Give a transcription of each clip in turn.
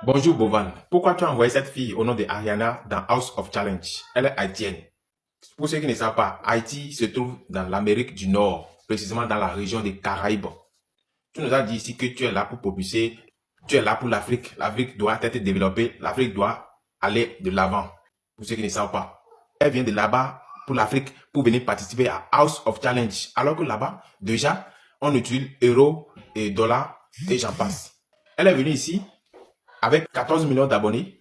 Bonjour Bovan, pourquoi tu as envoyé cette fille au nom de Ariana dans House of Challenge? Elle est haïtienne. Pour ceux qui ne savent pas, Haïti se trouve dans l'Amérique du Nord, précisément dans la région des Caraïbes. Tu nous as dit ici que tu es là pour propulser, tu es là pour l'Afrique. L'Afrique doit être développée, l'Afrique doit aller de l'avant. Pour ceux qui ne savent pas, elle vient de là-bas pour l'Afrique pour venir participer à House of Challenge. Alors que là-bas, déjà, on utilise euros et dollars et j'en passe. Elle est venue ici avec 14 millions d'abonnés.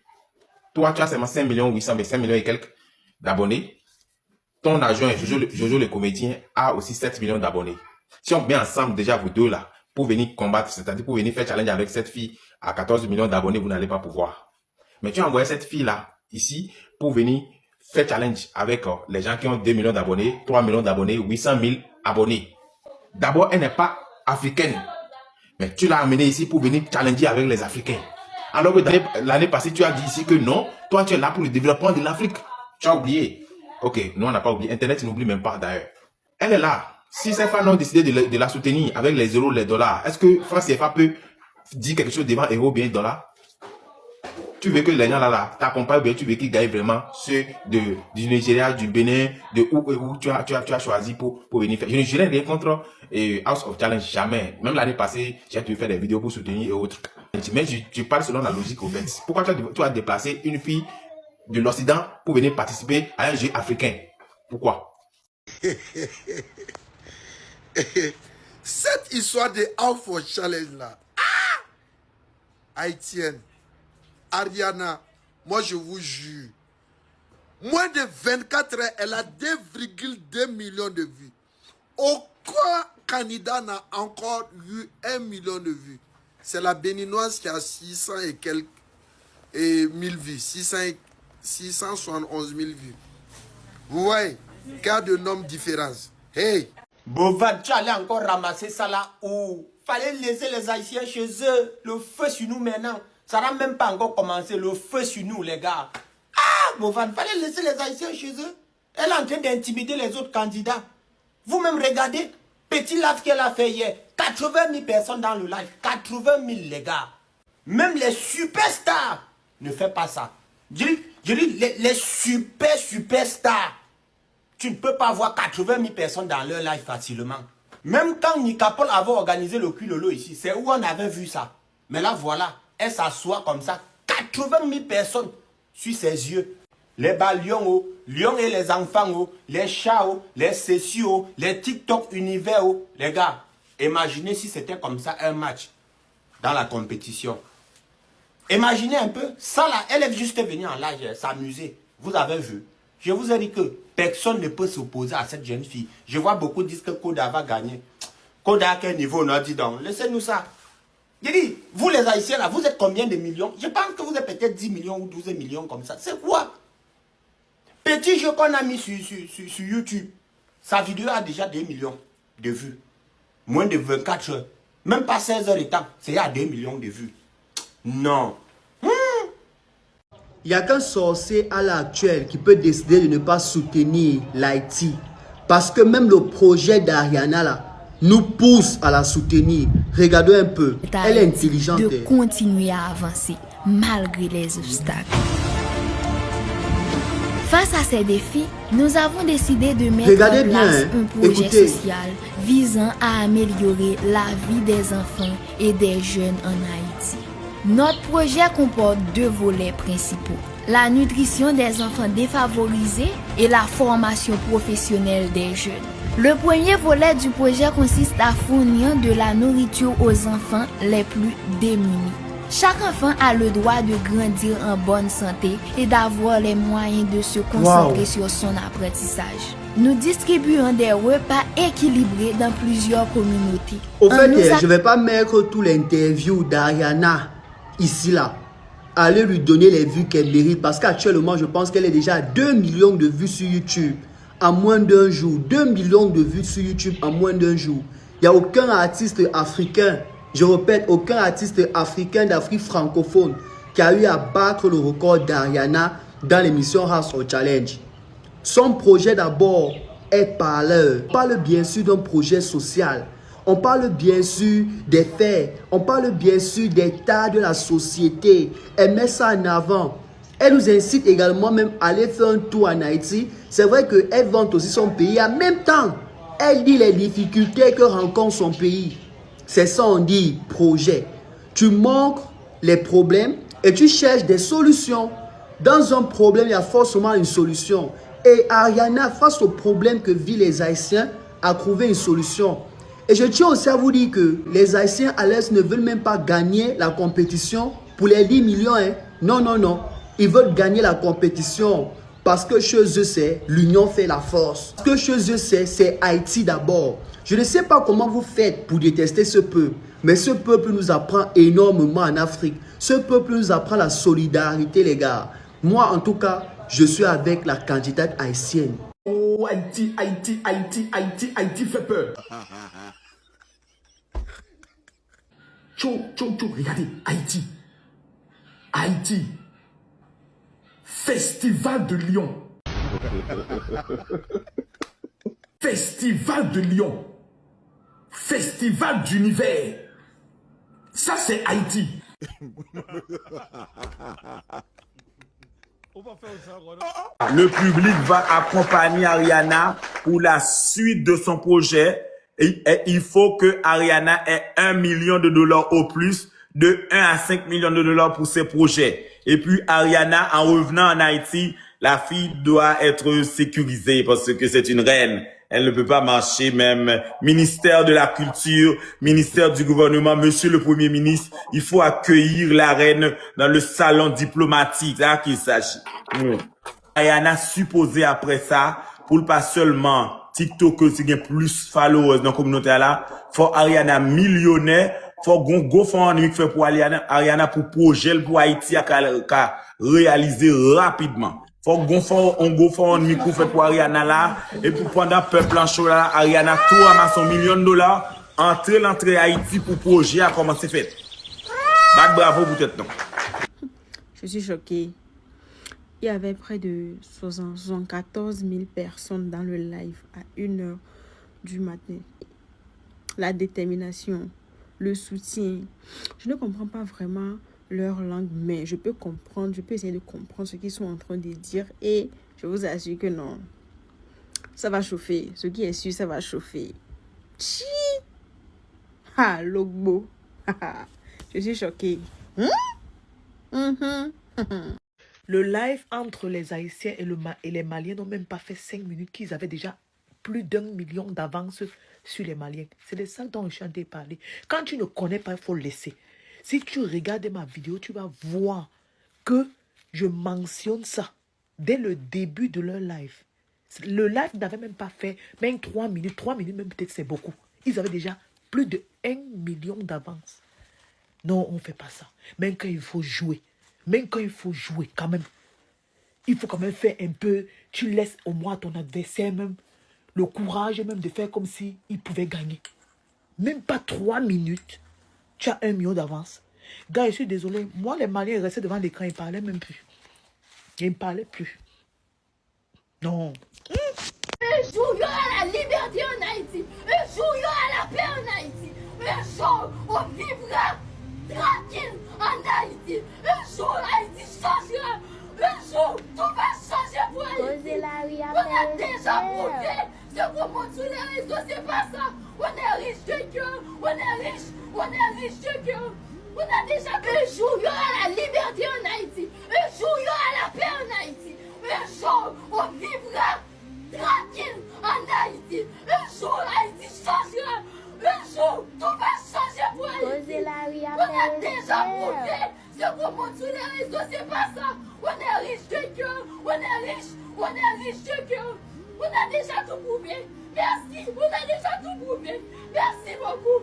Toi, tu as seulement 5 millions 800, mais 5 millions et quelques d'abonnés. Ton adjoint, Jojo le comédien, a aussi 7 millions d'abonnés. Si on met ensemble déjà vous deux là, pour venir combattre, c'est-à-dire pour venir faire challenge avec cette fille à 14 millions d'abonnés, vous n'allez pas pouvoir. Mais tu as envoyé cette fille là, ici, pour venir faire challenge avec les gens qui ont 2 millions d'abonnés, 3 millions d'abonnés, 800 000 abonnés. D'abord, elle n'est pas africaine. Mais tu l'as amenée ici pour venir challenger avec les Africains. Alors que l'année passée, tu as dit ici que non, toi tu es là pour le développement de l'Afrique. Tu as oublié. Ok, nous on n'a pas oublié. Internet n'oublie même pas d'ailleurs. Elle est là. Si ces femmes ont décidé de la soutenir avec les euros, les dollars, est-ce que France CFA peut dire quelque chose devant euros bien dollars? Tu veux que les gens là t'accompagnent ou bien tu veux qu'ils gagnent vraiment ceux du Nigeria, du Bénin, de où tu as choisi pour venir faire. Je n'ai rien contre House of Challenge, jamais. Même l'année passée, j'ai dû faire des vidéos pour soutenir et autres. Mais tu parles selon la logique au fait. Pourquoi tu as déplacé une fille de l'Occident pour venir participer à un jeu africain? Pourquoi? Cette histoire de House of Challenge là, haïtienne, Ariana, moi je vous jure, moins de 24 heures, elle a 2,2 millions de vues. Aucun candidat n'a encore eu 1 million de vues. C'est la béninoise qui a 600 et quelques mille vues, 671 000 vues. Vous voyez, cas de nombre différence. Hey! Bovan, tu allais encore ramasser ça là où fallait laisser les Haïtiens chez eux. Le feu sur nous maintenant. Ça n'a même pas encore commencé. Le feu sur nous, les gars. Ah, Bovan, fallait laisser les Haïtiens chez eux. Elle est en train d'intimider les autres candidats. Vous-même regardez. Petit live qu'elle a fait hier. 80 000 personnes dans le live. 80 000, les gars. Même les superstars ne font pas ça. Je dis les superstars. Tu ne peux pas voir 80 000 personnes dans leur live facilement. Même quand Nicapol avait organisé le culolo ici, c'est où on avait vu ça. Mais là, voilà, elle s'assoit comme ça. 80 000 personnes sur ses yeux. Les balions, lions et les enfants, les chats, les sessios, les TikTok univers. Les gars, imaginez si c'était comme ça un match dans la compétition. Imaginez un peu, ça là, elle est juste venue en live s'amuser. Vous avez vu. Je vous ai dit que personne ne peut s'opposer à cette jeune fille. Je vois beaucoup dire que Koda va gagner. Koda à quel niveau? On a dit donc, laissez-nous ça. Je dis, vous les Haïtiens là, vous êtes combien de millions? Je pense que vous êtes peut-être 10 millions ou 12 millions comme ça. C'est quoi? Petit jeu qu'on a mis sur YouTube, sa vidéo a déjà 2 millions de vues. Moins de 24 heures. Même pas 16 heures et temps, c'est à 2 millions de vues. Non. Il n'y a qu'un sorcier à l'heure actuelle qui peut décider de ne pas soutenir l'Haïti. Parce que même le projet d'Ariana là nous pousse à la soutenir. Regardez un peu. Elle est intelligente. De continuer à avancer malgré les obstacles. Face à ces défis, nous avons décidé de mettre en place un projet social visant à améliorer la vie des enfants et des jeunes en Haïti. Notre projet comporte 2 volets principaux, la nutrition des enfants défavorisés et la formation professionnelle des jeunes. Le premier volet du projet consiste à fournir de la nourriture aux enfants les plus démunis. Chaque enfant a le droit de grandir en bonne santé et d'avoir les moyens de se concentrer sur son apprentissage. Nous distribuons des repas équilibrés dans plusieurs communautés. Au fait, je ne vais pas mettre tous les interviews d'Ariana ici là. Allez lui donner les vues qu'elle mérite parce qu'actuellement je pense qu'elle est déjà à 2 millions de vues sur YouTube en moins d'un jour. 2 millions de vues sur YouTube en moins d'un jour. Il n'y a aucun artiste africain, je répète, aucun artiste africain d'Afrique francophone qui a eu à battre le record d'Ariana dans l'émission House of Challenge. Son projet d'abord est parleur. On parle bien sûr d'un projet social. On parle bien sûr des faits. On parle bien sûr des tas de la société. Elle met ça en avant. Elle nous incite également même à aller faire un tour en Haïti. C'est vrai qu'elle vante aussi son pays. En même temps, elle dit les difficultés que rencontre son pays. C'est ça on dit projet. Tu montres les problèmes et tu cherches des solutions. Dans un problème, il y a forcément une solution. Et Ariana, face au problème que vivent les Haïtiens, a trouvé une solution. Et je tiens aussi à vous dire que les Haïtiens à l'Est ne veulent même pas gagner la compétition pour les 10 millions. Hein. Non, non, non. Ils veulent gagner la compétition parce que chez eux, c'est l'union fait la force. Parce que chez eux, c'est Haïti d'abord. Je ne sais pas comment vous faites pour détester ce peuple. Mais ce peuple nous apprend énormément en Afrique. Ce peuple nous apprend la solidarité, les gars. Moi, en tout cas, je suis avec la candidate haïtienne. Oh, Haïti, Haïti, Haïti, Haïti, Haïti fait peur. Tchou, tchou, tchou, regardez, Haïti. Haïti. Festival de Lyon. Festival de Lyon. Festival d'univers. Ça, c'est Haïti. Le public va accompagner Ariana pour la suite de son projet. Et il faut que Ariana ait $1 million au plus, de 1 à 5 millions de dollars pour ses projets. Et puis Ariana, en revenant en Haïti, la fille doit être sécurisée parce que c'est une reine. Elle ne peut pas marcher même. Ministère de la Culture, ministère du gouvernement, monsieur le Premier ministre, il faut accueillir la reine dans le salon diplomatique. Là qu'il s'agit. Ariana supposé après ça, pour pas seulement TikTok, si il y a plus followers dans la communauté là, faut Ariana millionnaire, faut GoFundMe fait pour Ariana pour projet pour Haïti à réaliser rapidement. Faut un GoFundMe fait pour Ariana là, et pour pendant peuple en chaud là, Ariana tout ramasse $1 million, entrer l'entrée Haïti pour projet à commencer fait. Bac bravo pour tête non. Je suis choquée. Il y avait près de 74 000 personnes dans le live à 1h du matin. La détermination, le soutien. Je ne comprends pas vraiment leur langue, mais je peux comprendre, je peux essayer de comprendre ce qu'ils sont en train de dire. Et je vous assure que non, ça va chauffer. Ce qui est sûr, ça va chauffer. Chi! Ha, Logbo. Je suis choquée. Le live entre les Haïtiens et les Maliens n'ont même pas fait 5 minutes qu'ils avaient déjà plus d'1 million d'avance sur les Maliens. C'est de ça dont je suis en train de parler. Quand tu ne connais pas, il faut le laisser. Si tu regardes ma vidéo, tu vas voir que je mentionne ça dès le début de leur live. Le live n'avait même pas fait même 3 minutes. 3 minutes même peut-être c'est beaucoup. Ils avaient déjà plus de 1 million d'avance. Non, on ne fait pas ça. Même quand il faut jouer. Même quand il faut jouer, quand même, il faut quand même faire un peu, tu laisses au moins ton adversaire même le courage même de faire comme si il pouvait gagner. Même pas 3 minutes, tu as 1 million d'avance. Gars, je suis désolé, moi les Maliens restaient devant l'écran, ils ne parlaient même plus. Ils ne parlaient plus. Non. Un jour, il y aura la liberté en Haïti. Un jour, il y aura la paix en Haïti. Un jour, on vivra tranquille en Haïti. Un jour, Haïti changera. Un jour, tout va changer pour Haïti. On a déjà prouvé. Ce qu'on montre sur les réseaux, c'est pas ça. On est riche de cœur. On est riche de cœur. On a déjà un jour, il y aura la liberté en Haïti. Un jour, il y aura la paix en Haïti. Un jour, on vivra tranquille en Haïti. Un jour, Haïti changera. Un jour, tout va changer pour Haïti. On a déjà prouvé. Ce qu'on montre sur les réseaux, c'est pas ça. On est riche de cœur. On est riche de cœur. On a déjà tout prouvé. Merci, on a déjà tout prouvé. Merci beaucoup.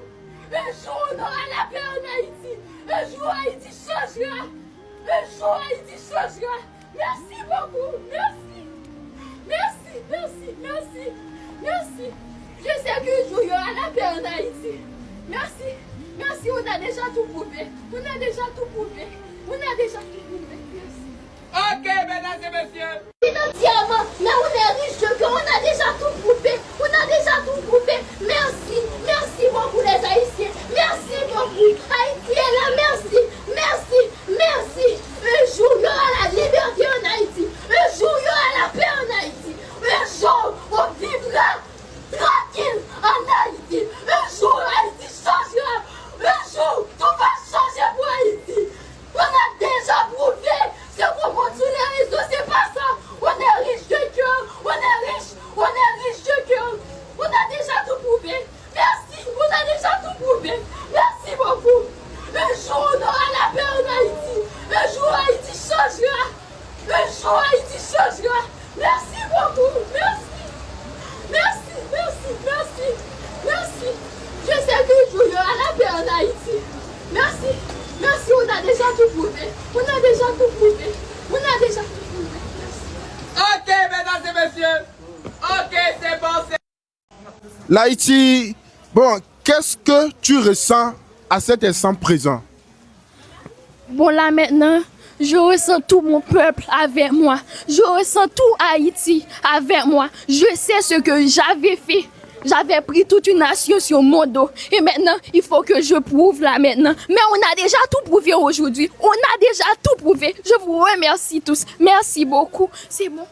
Un jour, on aura la paix en Haïti. Un jour, Haïti changera. Un jour, Haïti changera. Merci beaucoup. Merci. Merci, merci, merci. Merci. Je sais qu'un jour, il y aura la paix en Haïti. Merci. Merci, on a déjà tout prouvé. On a déjà tout prouvé. On a déjà tout prouvé. Merci. Ok, mesdames et messieurs. Financièrement, mais on est riche de cœur. On a déjà tout prouvé. On a déjà tout prouvé. Merci. Merci beaucoup. jour Haïti changera. Merci beaucoup. Merci. Merci, merci, merci. Merci. Je sais qu'un jour il y aura la paix en Haïti. Merci. Merci, on a déjà tout prouvé. On a déjà tout prouvé. On a déjà tout prouvé. Merci. Ok, mesdames et messieurs. Ok, c'est bon, c'est... L'Haïti, bon, qu'est-ce que tu ressens à cet instant présent? Bon, là maintenant, je ressens tout mon peuple avec moi. Je ressens tout Haïti avec moi. Je sais ce que j'avais fait. J'avais pris toute une nation sur mon dos. Et maintenant, il faut que je prouve là maintenant. Mais on a déjà tout prouvé aujourd'hui. On a déjà tout prouvé. Je vous remercie tous. Merci beaucoup. C'est bon.